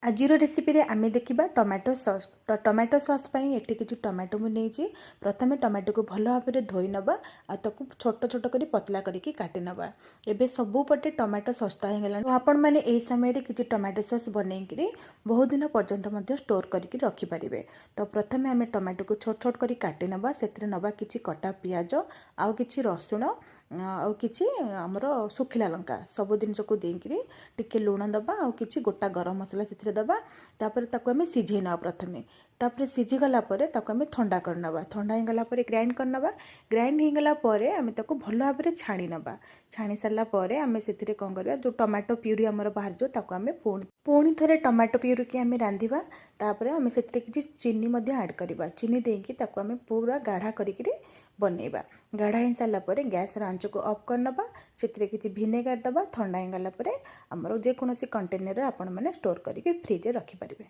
आजिर recipe रे आमे देखिबा टोमाटो सॉस। तो टोमाटो सॉस पई एठी किछि टोमाटो मु नेछि। प्रथमे टोमाटो को भलो भाबरे धोई नबा आ ताकू छोट छोट करी पतला करिकि काटि नबा। एबे सबु पटे टोमाटो सस्ता हे गेला। तो आपण माने एई समय रे किछि टोमाटो सॉस बनै किरि बहुत दिन पर्यंत मध्ये स्टोर करिकि रखि परिबे। तो प्रथमे आमे टोमाटो को छोट छोट करी काटि नबा। सेतरे नबा किछि कटा पियाज आउ किछि रसुण आउ किछि हमर सुखिला लंका सब जिनस को देकिरि टिके लुण दबा आउ किछि गोटा गरम मसला सेतरे दबा। तापर ताको आमे सिझे नबा प्रथमे। तापर सिझी गला परे ताको आमे ठंडा कर नबा। ठंडा हे गला परे ग्राइंड कर नबा। ग्राइंड हे गला परे आमे ताको भलो भाबरे छाणी नबा। छाणी सरला परे आमे सेतिरे कोन करबा जो टोमाटो प्यूरी हमर बाहर जो ताको आमे पुणी थरे टोमाटो प्यूरी के आमे रांधिबा। तापरे आमे सेतिरे किछि चीनी मध्ये ऐड करबा। चीनी देकी ताको आमे पूरा गाढ़ा करिकि बनेबा। गाढ़ा हे सरला परे गैस र आंच को ऑफ कर नबा। सेतिरे किछि विनेगर दबा। ठंडा हे गला परे हमर जे कोनोसी कंटेनर रे आपण माने स्टोर करिकि फ्रिज रे रखि परिबे।